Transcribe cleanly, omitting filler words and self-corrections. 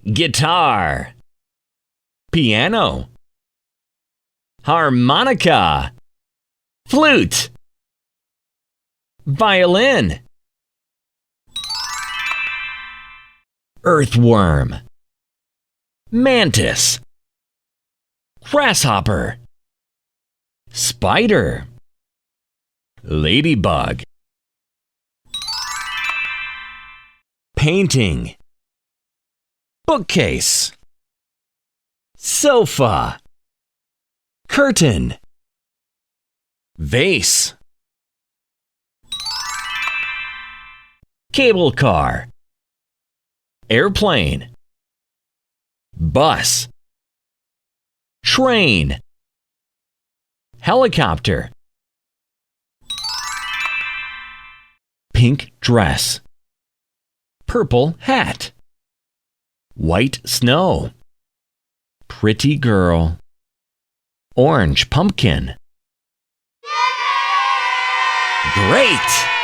guitar, piano, harmonica, flute, violin, earthworm, mantis, grasshopper, spider, ladybug, painting, bookcase, sofa, curtain, vase, cable car, airplane, bus, train, helicopter, pink dress, purple hat, white snow, pretty girl, orange pumpkin. Great!